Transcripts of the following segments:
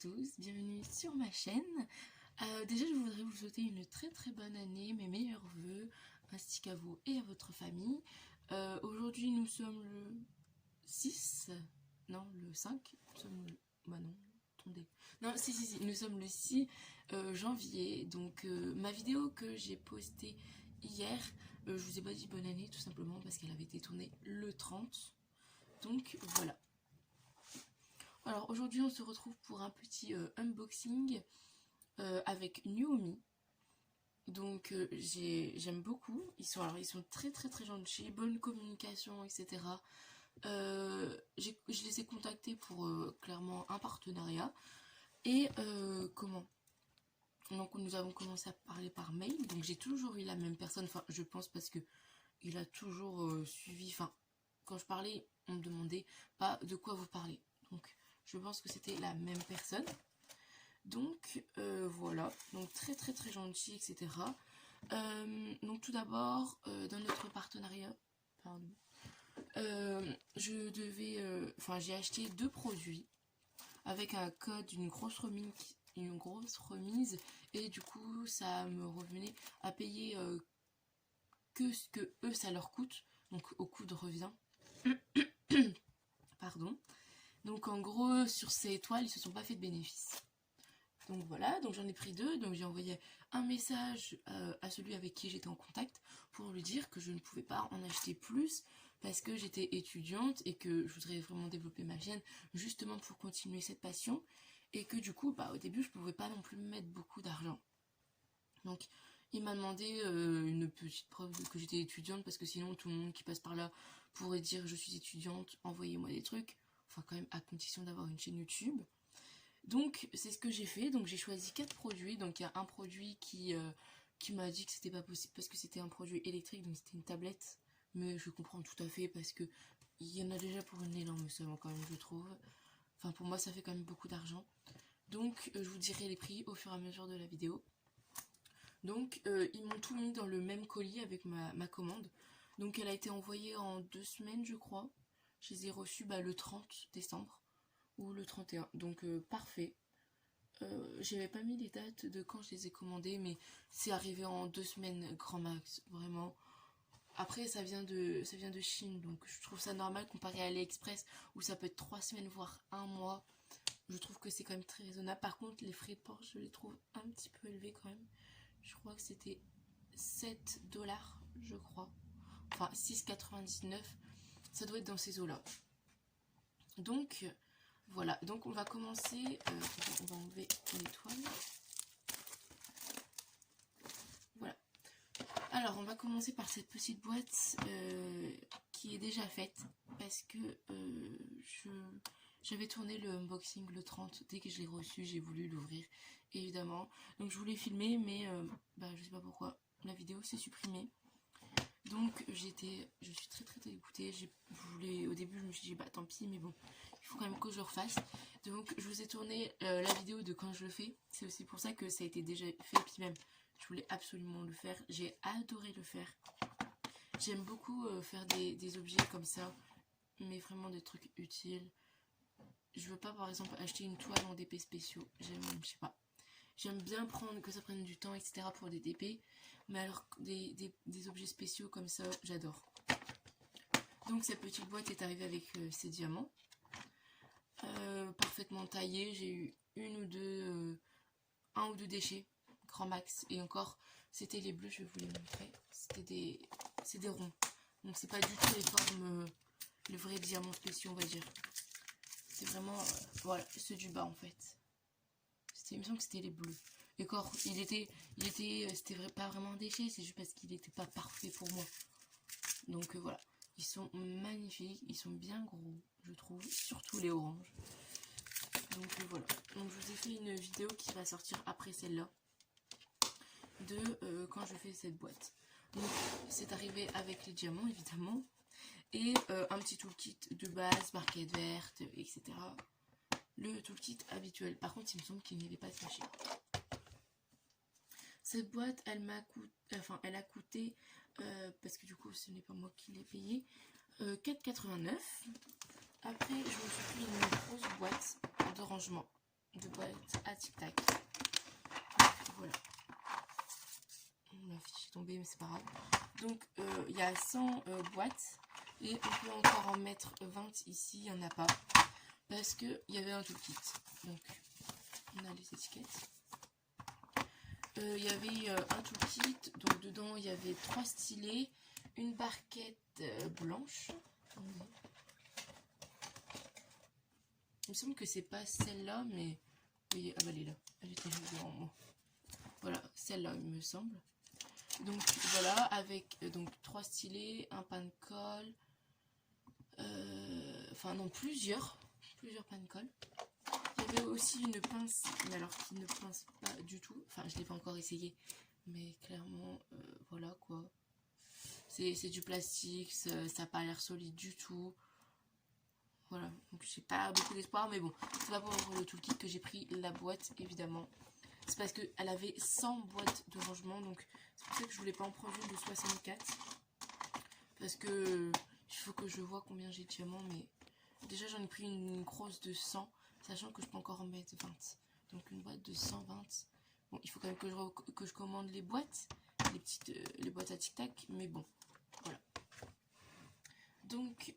tous, bienvenue sur ma chaîne. Déjà je voudrais vous souhaiter une très bonne année, mes meilleurs vœux, ainsi qu'à vous et à votre famille. Aujourd'hui nous sommes le 6, non le 5, nous sommes le... bah non, attendez. Non, si, nous sommes le 6 janvier, donc ma vidéo que j'ai postée hier, je vous ai pas dit bonne année tout simplement parce qu'elle avait été tournée le 30, donc voilà. Alors aujourd'hui on se retrouve pour un petit unboxing avec Nuomi. Donc j'aime beaucoup, ils sont très gentils, bonne communication, etc. Je les ai contactés pour clairement un partenariat. Et donc nous avons commencé à parler par mail. Donc j'ai toujours eu la même personne, enfin je pense parce que il a toujours suivi, enfin quand je parlais on me demandait pas de quoi vous parlez. Donc je pense que c'était la même personne. Donc voilà, donc très gentil, etc. Donc tout d'abord, dans notre partenariat, pardon, j'ai acheté 2 produits avec un code d'une grosse remise, et du coup ça me revenait à payer que ce que eux ça leur coûte, donc au coût de revient. Pardon. Donc en gros sur ces toiles ils se sont pas fait de bénéfice. Donc voilà, donc j'en ai pris 2, donc j'ai envoyé un message à celui avec qui j'étais en contact pour lui dire que je ne pouvais pas en acheter plus parce que j'étais étudiante et que je voudrais vraiment développer ma chaîne justement pour continuer cette passion, et que du coup au début je pouvais pas non plus mettre beaucoup d'argent. Donc il m'a demandé une petite preuve que j'étais étudiante, parce que sinon tout le monde qui passe par là pourrait dire je suis étudiante, envoyez-moi des trucs, enfin quand même à condition d'avoir une chaîne YouTube. Donc c'est ce que j'ai fait, donc j'ai choisi 4 produits. Donc il y a un produit qui m'a dit que c'était pas possible parce que c'était un produit électrique, donc c'était une tablette, mais je comprends tout à fait parce que il y en a déjà pour une énorme somme quand même, je trouve. Enfin pour moi ça fait quand même beaucoup d'argent. Donc je vous dirai les prix au fur et à mesure de la vidéo. Donc ils m'ont tout mis dans le même colis avec ma commande. Donc elle a été envoyée en 2 semaines je crois. Je les ai reçus le 30 décembre. Ou le 31, donc parfait. J'avais pas mis les dates de quand je les ai commandés, mais c'est arrivé en 2 semaines grand max, vraiment. Après ça vient de Chine, donc je trouve ça normal comparé à AliExpress où ça peut être 3 semaines voire 1 mois. Je trouve que c'est quand même très raisonnable. Par contre les frais de port je les trouve un petit peu élevés quand même. Je crois que c'était 7 $, je crois, enfin 6,99, ça doit être dans ces eaux là. Donc voilà, donc on va commencer, on va enlever l'étoile. Voilà. Alors on va commencer par cette petite boîte qui est déjà faite, parce que j'avais tourné le unboxing le 30, dès que je l'ai reçu j'ai voulu l'ouvrir évidemment. Donc je voulais filmer mais je sais pas pourquoi la vidéo s'est supprimée. Donc je suis très dégoûtée. Au début je me suis dit tant pis, mais bon, il faut quand même que je le refasse. Donc je vous ai tourné la vidéo de quand je le fais. C'est aussi pour ça que ça a été déjà fait, puis même je voulais absolument le faire. J'ai adoré le faire. J'aime beaucoup faire des objets comme ça, mais vraiment des trucs utiles. Je veux pas par exemple acheter une toile en DP spéciaux. Je sais pas. J'aime bien que ça prenne du temps, etc. pour des DP. Mais alors des objets spéciaux comme ça, j'adore. Donc cette petite boîte est arrivée avec ses diamants. Parfaitement taillés. J'ai eu un ou deux déchets, grand max. Et encore, c'était les bleus, je vais vous les montrer. C'est des ronds. Donc c'est pas du tout les formes, le vrai diamant spéciaux on va dire. C'est vraiment, voilà, ceux du bas en fait. Il me semble que c'était les bleus. Et encore, c'était pas vraiment un déchet, c'est juste parce qu'il n'était pas parfait pour moi. Donc voilà, ils sont magnifiques, ils sont bien gros, je trouve, surtout les oranges. Donc voilà, donc je vous ai fait une vidéo qui va sortir après celle-là, de quand je fais cette boîte. Donc c'est arrivé avec les diamants évidemment, et un petit toolkit de base, barquette verte, etc. Le toolkit habituel. Par contre, il me semble qu'il n'y avait pas de sachet. Cette boîte, elle a coûté, parce que du coup, ce n'est pas moi qui l'ai payé, 4,89 €. Après, je me suis pris une grosse boîte de rangement. de boîtes à tic-tac. Voilà. La fiche est tombée, mais c'est pas grave. Donc, il y a 100 boîtes. Et on peut encore en mettre 20 ici. Il n'y en a pas. Parce qu'il y avait un toolkit. Donc, on a les étiquettes. Il y avait un toolkit. Donc, dedans, il y avait 3 stylets. Une barquette blanche. Il me semble que c'est pas celle-là, mais... Oui, ah bah elle est là. Elle était juste devant moi. Voilà, celle-là, il me semble. Donc voilà, avec donc 3 stylets, un pan de colle, enfin non, plusieurs pan de colle. Il y avait aussi une pince, mais alors qui ne pince pas du tout. Enfin, je l'ai pas encore essayé, mais clairement, voilà quoi. C'est du plastique, ça n'a pas l'air solide du tout. Voilà, donc j'ai pas beaucoup d'espoir, mais bon, c'est pas pour le toolkit que j'ai pris la boîte, évidemment. C'est parce qu'elle avait 100 boîtes de rangement, donc c'est pour ça que je voulais pas en prendre une de 64. Parce que il faut que je vois combien j'ai de diamants, mais déjà j'en ai pris une grosse de 100, sachant que je peux encore en mettre 20. Donc une boîte de 120. Bon, il faut quand même que je commande les boîtes, les boîtes à tic-tac, mais bon, voilà. Donc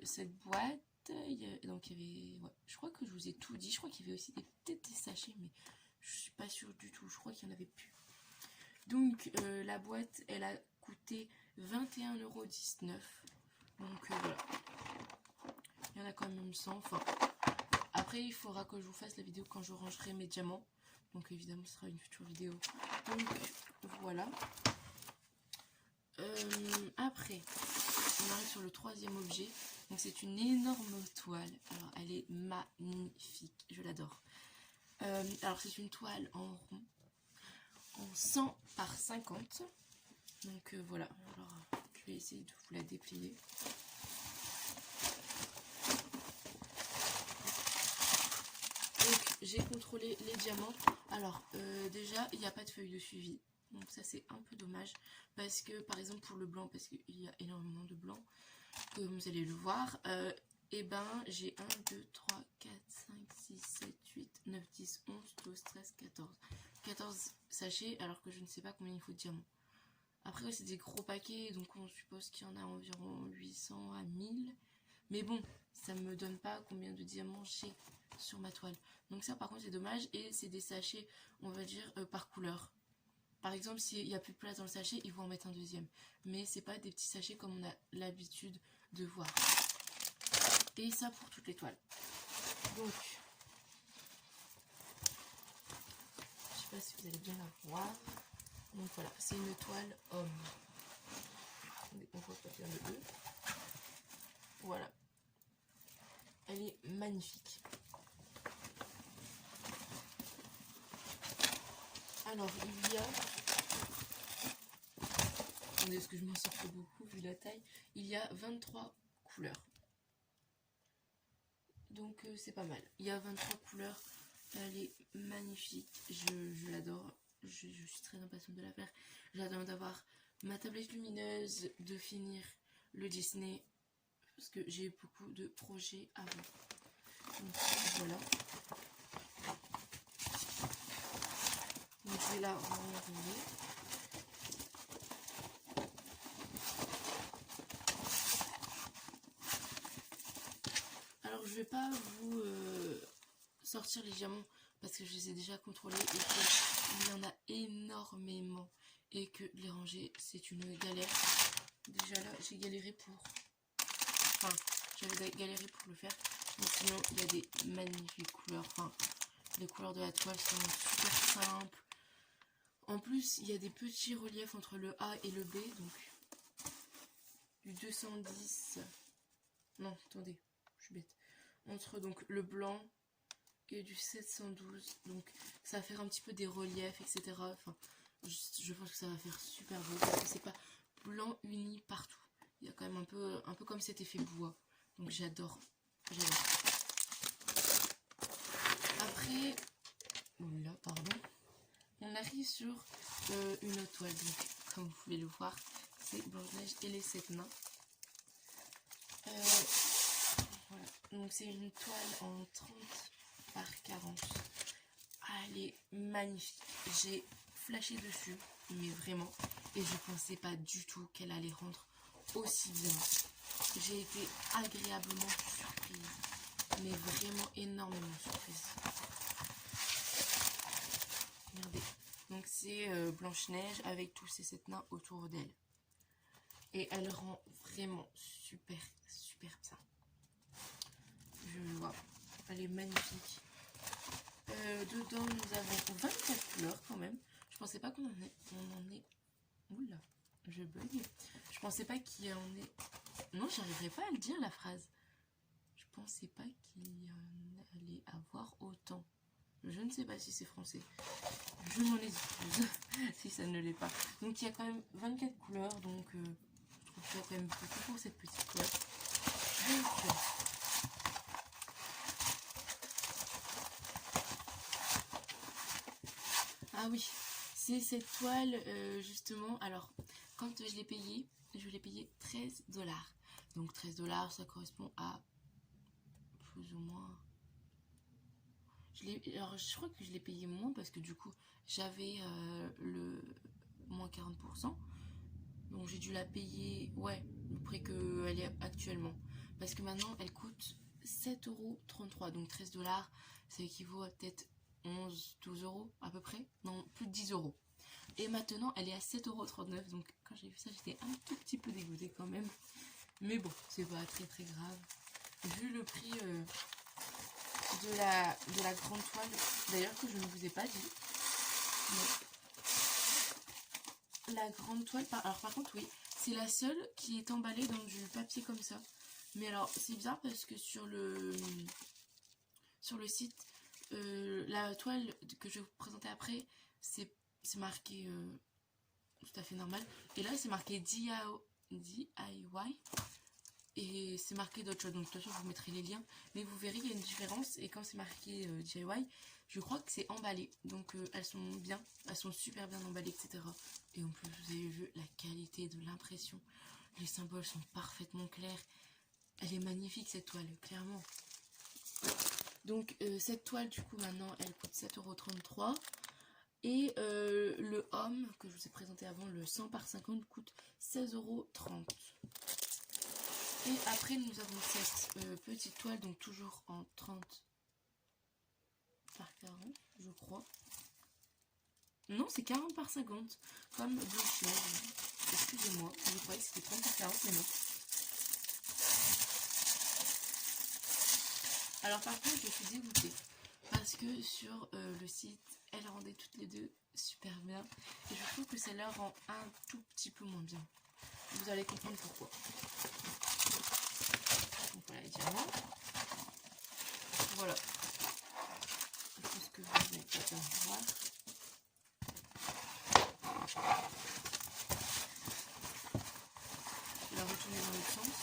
cette boîte, donc il y avait, ouais, je crois que je vous ai tout dit. Je crois qu'il y avait aussi peut-être des sachets, mais je suis pas sûre du tout. Je crois qu'il n'y en avait plus. Donc la boîte, elle a coûté 21,19 €. Donc voilà, il y en a quand même 100. Enfin, après il faudra que je vous fasse la vidéo quand je rangerai mes diamants. Donc évidemment ce sera une future vidéo. Donc voilà. Après, on arrive sur le troisième objet. Donc c'est une énorme toile. Alors elle est magnifique, je l'adore. Alors c'est une toile en rond, en 100 par 50. Donc voilà. Alors je vais essayer de vous la déplier. Donc j'ai contrôlé les diamants. Alors déjà il n'y a pas de feuille de suivi. Donc ça c'est un peu dommage, parce que par exemple pour le blanc, parce qu'il y a énormément de blanc, comme vous allez le voir, et ben j'ai 1, 2, 3, 4, 5, 6, 7, 8, 9, 10, 11, 12, 13, 14 sachets, alors que je ne sais pas combien il faut de diamants. Après c'est des gros paquets, donc on suppose qu'il y en a environ 800 à 1000, mais bon, ça ne me donne pas combien de diamants j'ai sur ma toile. Donc ça par contre c'est dommage, et c'est des sachets, on va dire, par couleur. Par exemple, s'il n'y a plus de place dans le sachet, ils vont en mettre un deuxième. Mais c'est pas des petits sachets comme on a l'habitude de voir. Et ça pour toutes les toiles. Donc, je sais pas si vous allez bien la voir. Donc voilà, c'est une toile homme. On voit pas bien le E. Voilà. Elle est magnifique. Alors, il y a... Attendez, parce que je m'en sors pas beaucoup vu la taille. Il y a 23 couleurs. Donc c'est pas mal. Il y a 23 couleurs. Elle est magnifique. Je l'adore. Je suis très impatiente de la faire. J'adore d'avoir ma tablette lumineuse, de finir le Disney. Parce que j'ai beaucoup de projets avant. Donc voilà. Donc je vais la renrouler. Alors je vais pas vous sortir les diamants parce que je les ai déjà contrôlés et qu'il y en a énormément et que les ranger c'est une galère. Déjà là j'ai galéré pour... Enfin, j'avais galéré pour le faire. Mais sinon il y a des magnifiques couleurs. Enfin, les couleurs de la toile sont super simples. En plus, il y a des petits reliefs entre le A et le B, donc du 210. Non, attendez, je suis bête. Entre donc le blanc et du 712, donc ça va faire un petit peu des reliefs, etc. Enfin, je pense que ça va faire super beau parce que c'est pas blanc uni partout. Il y a quand même un peu comme cet effet bois. Donc j'adore, j'adore. Après, oula, pardon. On arrive sur une autre toile, donc comme vous pouvez le voir, c'est Blanche-Neige et les 7 nains. Voilà, donc c'est une toile en 30 par 40. Elle est magnifique. J'ai flashé dessus, mais vraiment. Et je pensais pas du tout qu'elle allait rendre aussi bien. J'ai été agréablement surprise. Mais vraiment énormément surprise. Regardez. Donc c'est Blanche-Neige avec tous ces 7 nains autour d'elle. Et elle rend vraiment super, super bien. Je vois. Elle est magnifique. Dedans, nous avons 24 couleurs quand même. Je pensais pas qu'on en ait. On en est. Oula, je bug. Je pensais pas qu'il y en ait. Non, j'arriverai pas à le dire la phrase. Je pensais pas qu'il y en allait avoir autant. Je ne sais pas si c'est français. Je m'en excuse si ça ne l'est pas. Donc il y a quand même 24 couleurs. Donc je trouve qu'il y a quand même beaucoup pour cette petite couleur. Donc, ah oui, c'est cette toile justement. Alors, quand je l'ai payé 13$. Donc 13$, ça correspond à plus ou moins. Alors, je crois que je l'ai payé moins parce que du coup, j'avais le moins 40%. Donc j'ai dû la payer, ouais, au prix qu'elle est actuellement. Parce que maintenant, elle coûte 7,33€. Donc 13$, ça équivaut à peut-être 11-12€ à peu près. Non, plus de 10€. Et maintenant, elle est à 7,39€. Donc quand j'ai vu ça, j'étais un tout petit peu dégoûtée quand même. Mais bon, c'est pas très très grave. Vu le prix de la grande toile, d'ailleurs que je ne vous ai pas dit. Mais la grande toile, alors par contre, oui, c'est la seule qui est emballée dans du papier comme ça. Mais alors, c'est bizarre parce que sur le site, la toile que je vais vous présenter après, c'est marqué tout à fait normal. Et là, c'est marqué DIY. Et c'est marqué d'autres choses. Donc, de toute façon, je vous mettrai les liens. Mais vous verrez, il y a une différence. Et quand c'est marqué DIY, je crois que c'est emballé. Donc, elles sont bien. Elles sont super bien emballées, etc. Et en plus, vous avez vu la qualité de l'impression. Les symboles sont parfaitement clairs. Elle est magnifique, cette toile, clairement. Donc, cette toile, du coup, maintenant, elle coûte 7,33€. Et le homme, que je vous ai présenté avant, le 100 par 50, coûte 16,30€. Et après, nous avons cette petite toile, donc toujours en 30 par 40, je crois. Non, c'est 40 par 50, comme Blanche-Neige. Excusez-moi, je croyais que c'était 30 par 40, mais non. Alors par contre, je suis dégoûtée. Parce que sur le site, elles rendaient toutes les deux super bien. Et je trouve que ça leur rend un tout petit peu moins bien. Vous allez comprendre pourquoi. Donc voilà les diamants. Voilà. Je pense que vous allez bien voir. Je vais la retourner dans l'autre sens.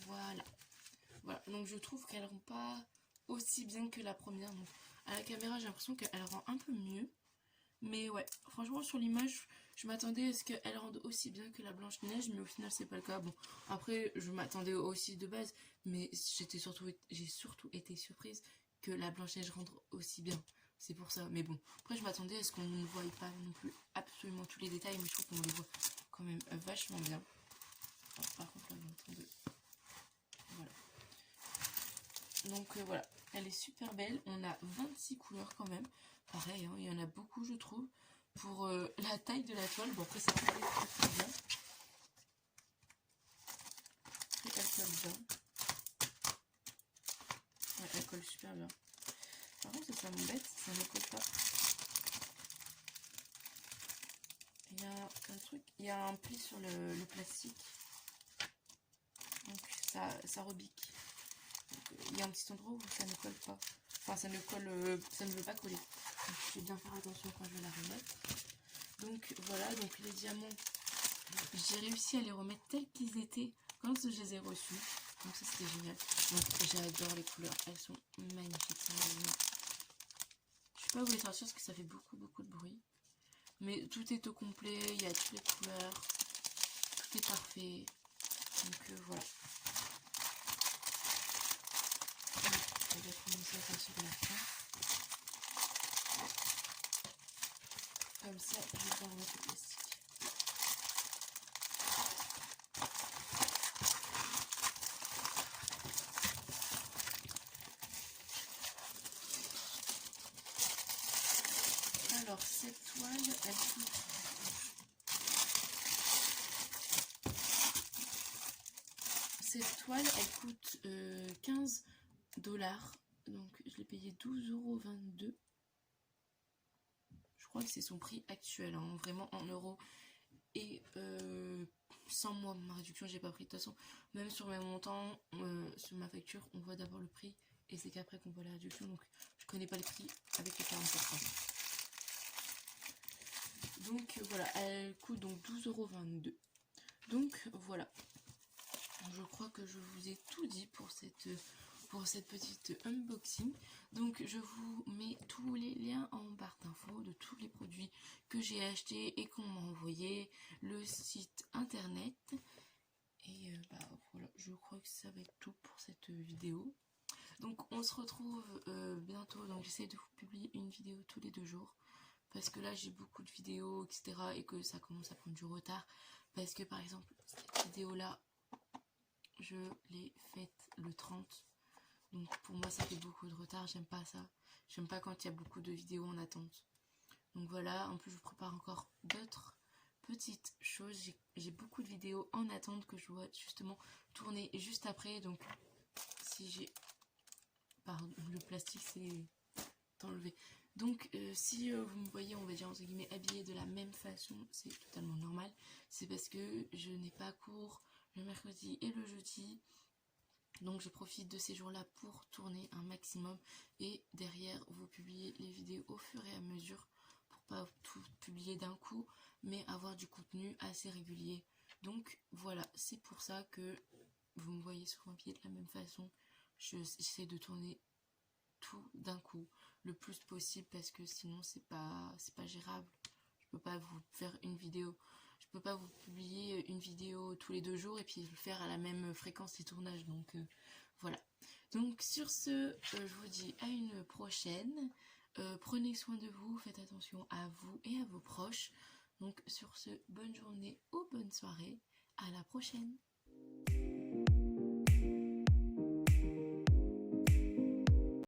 Voilà. Voilà. Donc je trouve qu'elle rend pas aussi bien que la première. Donc à la caméra, j'ai l'impression qu'elle rend un peu mieux. Mais ouais, franchement sur l'image, je m'attendais à ce qu'elle rende aussi bien que la Blanche-Neige, mais au final c'est pas le cas. Bon, après je m'attendais aussi de base, mais j'ai surtout été surprise que la Blanche-Neige rende aussi bien. C'est pour ça. Mais bon, après je m'attendais à ce qu'on ne voie pas non plus absolument tous les détails, mais je trouve qu'on les voit quand même vachement bien. Alors, par contre là, vous entendez. Voilà. Donc voilà, elle est super belle. On a 26 couleurs quand même. Pareil, hein, il y en a beaucoup je trouve. Pour la taille de la toile, bon après ça colle très bien. Et elle colle bien. Ouais, elle colle super bien. Par contre ça m'embête, ça ne colle pas. Il y a un truc, il y a un pli sur le plastique. Donc ça rebique. Donc, il y a un petit endroit où ça ne colle pas. Enfin ça ne veut pas coller. Donc, je vais bien faire attention quand je vais la remettre. Donc voilà, donc les diamants, j'ai réussi à les remettre tels qu'ils étaient quand je les ai reçus. Donc ça c'était génial. Donc j'adore les couleurs, elles sont magnifiques. Je ne sais pas vous les sortir parce que ça fait beaucoup de bruit. Mais tout est au complet, il y a toutes les couleurs, tout est parfait. Donc voilà. Je vais commencer à faire sur la fin. Comme ça, je vais pas remettre le plastique. Alors cette toile, elle coûte... Cette toile, elle coûte 15 $. Donc je l'ai payé 12,22 €. Je crois que c'est son prix actuel, hein, vraiment en euros. Et sans moi, ma réduction, j'ai pas pris. De toute façon, même sur mes montants, sur ma facture, on voit d'abord le prix. Et c'est qu'après qu'on voit la réduction. Donc je connais pas le prix avec les 40%. Donc voilà, elle coûte donc 12,22 €. Donc voilà. Je crois que je vous ai tout dit pour cette petite unboxing. Donc je vous mets tous les liens en barre d'infos de tous les produits que j'ai achetés et qu'on m'a envoyé, le site internet. Et voilà, je crois que ça va être tout pour cette vidéo. Donc on se retrouve bientôt. Donc j'essaie de vous publier une vidéo tous les 2 jours. Parce que là j'ai beaucoup de vidéos, etc. Et que ça commence à prendre du retard. Parce que par exemple, cette vidéo là, je l'ai faite le 30. Donc pour moi ça fait beaucoup de retard, j'aime pas ça. J'aime pas quand il y a beaucoup de vidéos en attente. Donc voilà, en plus je vous prépare encore d'autres petites choses. J'ai beaucoup de vidéos en attente que je dois justement tourner juste après. Donc si j'ai... Pardon, le plastique c'est enlevé. Donc si vous me voyez, on va dire entre guillemets, habillée de la même façon, c'est totalement normal. C'est parce que je n'ai pas cours le mercredi et le jeudi. Donc je profite de ces jours-là pour tourner un maximum et derrière vous publiez les vidéos au fur et à mesure pour pas tout publier d'un coup mais avoir du contenu assez régulier. Donc voilà, c'est pour ça que vous me voyez souvent habillée de la même façon. J'essaie de tourner tout d'un coup le plus possible parce que sinon c'est pas gérable. Je peux pas vous faire une vidéo. Je peux pas vous publier une vidéo tous les 2 jours et puis le faire à la même fréquence les tournages. Donc voilà. Donc sur ce, je vous dis à une prochaine. Prenez soin de vous, faites attention à vous et à vos proches. Donc sur ce, bonne journée ou bonne soirée. À la prochaine.